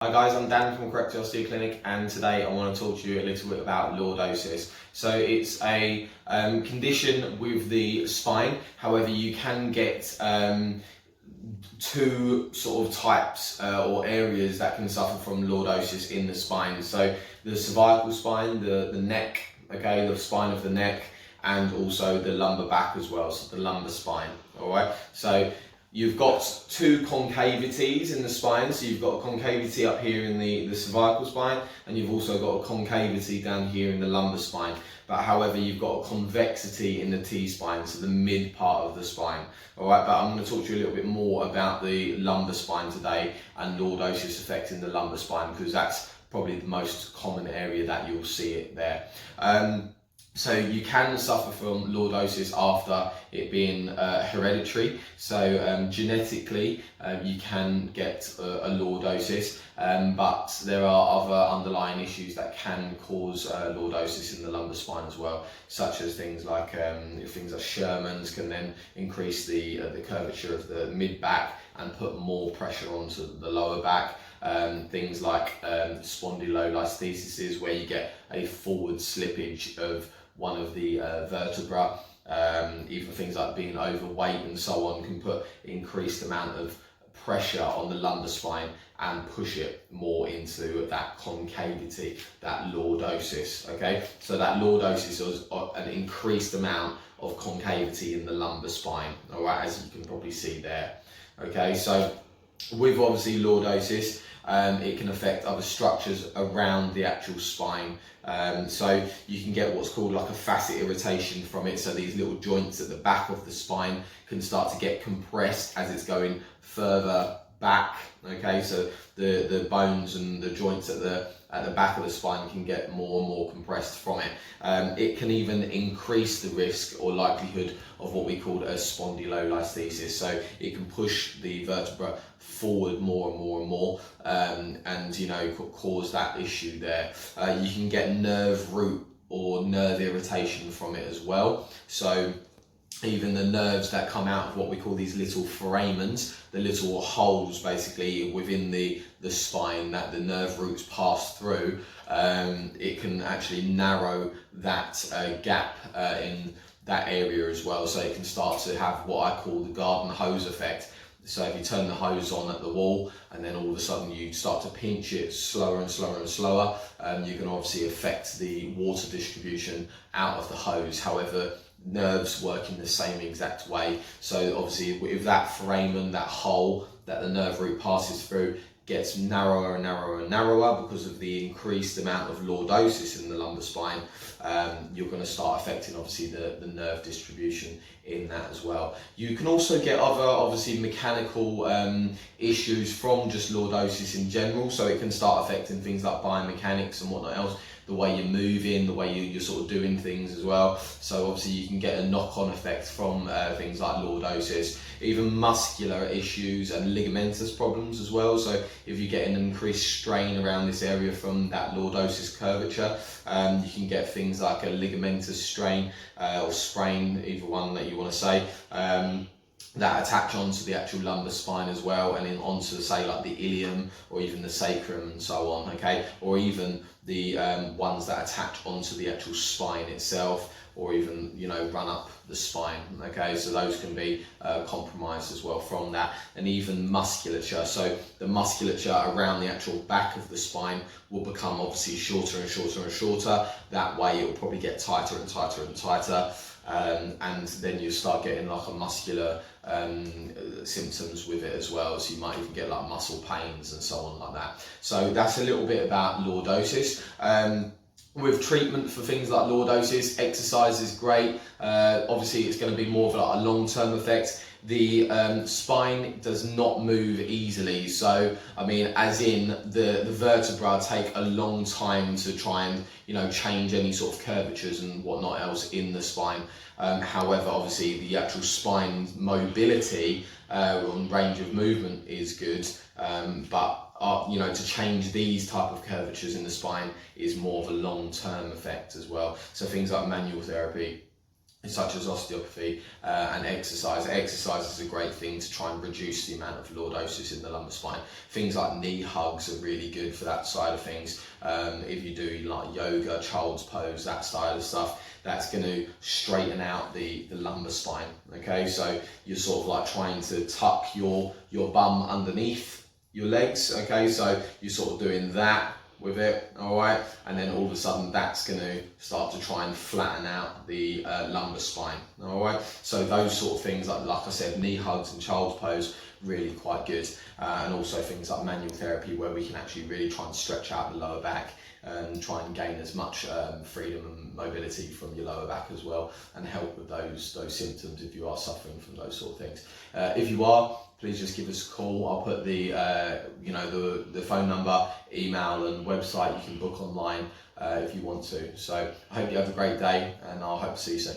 Hi guys, I'm Dan from Correct Osteopathy Clinic, and today I want to talk to you a little bit about lordosis. So it's a condition with the spine. However, you can get two sort of types or areas that can suffer from lordosis in the spine. So the cervical spine, the neck, okay, the spine of the neck, and also the lumbar back as well, so the lumbar spine. All right. So you've got two concavities in the spine, so you've got a concavity up here in the cervical spine, and you've also got a concavity down here in the lumbar spine. But however, you've got a convexity in the T-spine, so the mid part of the spine. Alright, but I'm going to talk to you a little bit more about the lumbar spine today and lordosis affecting the lumbar spine, because that's probably the most common area that you'll see it there. So you can suffer from lordosis after it being hereditary. So genetically, you can get a lordosis, but there are other underlying issues that can cause lordosis in the lumbar spine as well, such as things like Sherman's can then increase the curvature of the mid back and put more pressure onto the lower back. Things like spondylolisthesis, where you get a forward slippage of one of the vertebra. Even things like being overweight and so on can put increased amount of pressure on the lumbar spine and push it more into that concavity, that lordosis. Okay, so that lordosis is an increased amount of concavity in the lumbar spine. All right, as you can probably see there. Okay, so with obviously lordosis, it can affect other structures around the actual spine. So you can get what's called like a facet irritation from it. So these little joints at the back of the spine can start to get compressed as it's going further back. Okay, so the bones and the joints at the back of the spine can get more and more compressed from it. It can even increase the risk or likelihood of what we call a spondylolisthesis. So it can push the vertebra forward more and more and more, and cause that issue there. You can get nerve root or nerve irritation from it as well. So even the nerves that come out of what we call these little foramens, the little holes basically within the spine that the nerve roots pass through, it can actually narrow that gap in that area as well. So it can start to have what I call the garden hose effect. So if you turn the hose on at the wall and then all of a sudden you start to pinch it slower and slower and slower, you can obviously affect the water distribution out of the hose. However, nerves work in the same exact way. So obviously if that foramen, that hole that the nerve root passes through, gets narrower and narrower and narrower because of the increased amount of lordosis in the lumbar spine, you're going to start affecting obviously the nerve distribution in that as well. You can also get other obviously mechanical issues from just lordosis in general, so it can start affecting things like biomechanics and whatnot else, the way you're moving, the way you're sort of doing things as well. So obviously you can get a knock-on effect from things like lordosis, even muscular issues and ligamentous problems as well. So if you get an increased strain around this area from that lordosis curvature, you can get things like a ligamentous strain or sprain, either one that you want to say, that attach onto the actual lumbar spine as well, and then onto, say, like the ilium or even the sacrum and so on. Okay, or even the ones that attach onto the actual spine itself, or even run up the spine. Okay, so those can be compromised as well from that, and even musculature. So the musculature around the actual back of the spine will become obviously shorter and shorter and shorter. That way it will probably get tighter and tighter and tighter. And then you start getting like a muscular symptoms with it as well. So you might even get like muscle pains and so on like that. So that's a little bit about lordosis. With treatment for things like lordosis, exercise is great. Obviously it's going to be more of like a long-term effect. The spine does not move easily, so I mean, as in the vertebra take a long time to try and change any sort of curvatures and whatnot else in the spine. However, obviously the actual spine mobility and range of movement is good, but to change these type of curvatures in the spine is more of a long-term effect as well. So things like manual therapy, such as osteopathy and exercise. Exercise is a great thing to try and reduce the amount of lordosis in the lumbar spine. Things like knee hugs are really good for that side of things. If you do like yoga, child's pose, that style of stuff, that's going to straighten out the lumbar spine. Okay, so you're sort of like trying to tuck your bum underneath your legs. Okay, so you're sort of doing that with it, all right, and then all of a sudden that's going to start to try and flatten out the lumbar spine, all right. So those sort of things, like I said, knee hugs and child's pose, really quite good, and also things like manual therapy, where we can actually really try and stretch out the lower back and try and gain as much freedom and mobility from your lower back as well, and help with those symptoms if you are suffering from those sort of things. If you are, please just give us a call. I'll put the the phone number, email and website you can book online if you want to. So I hope you have a great day, and I'll hope to see you soon.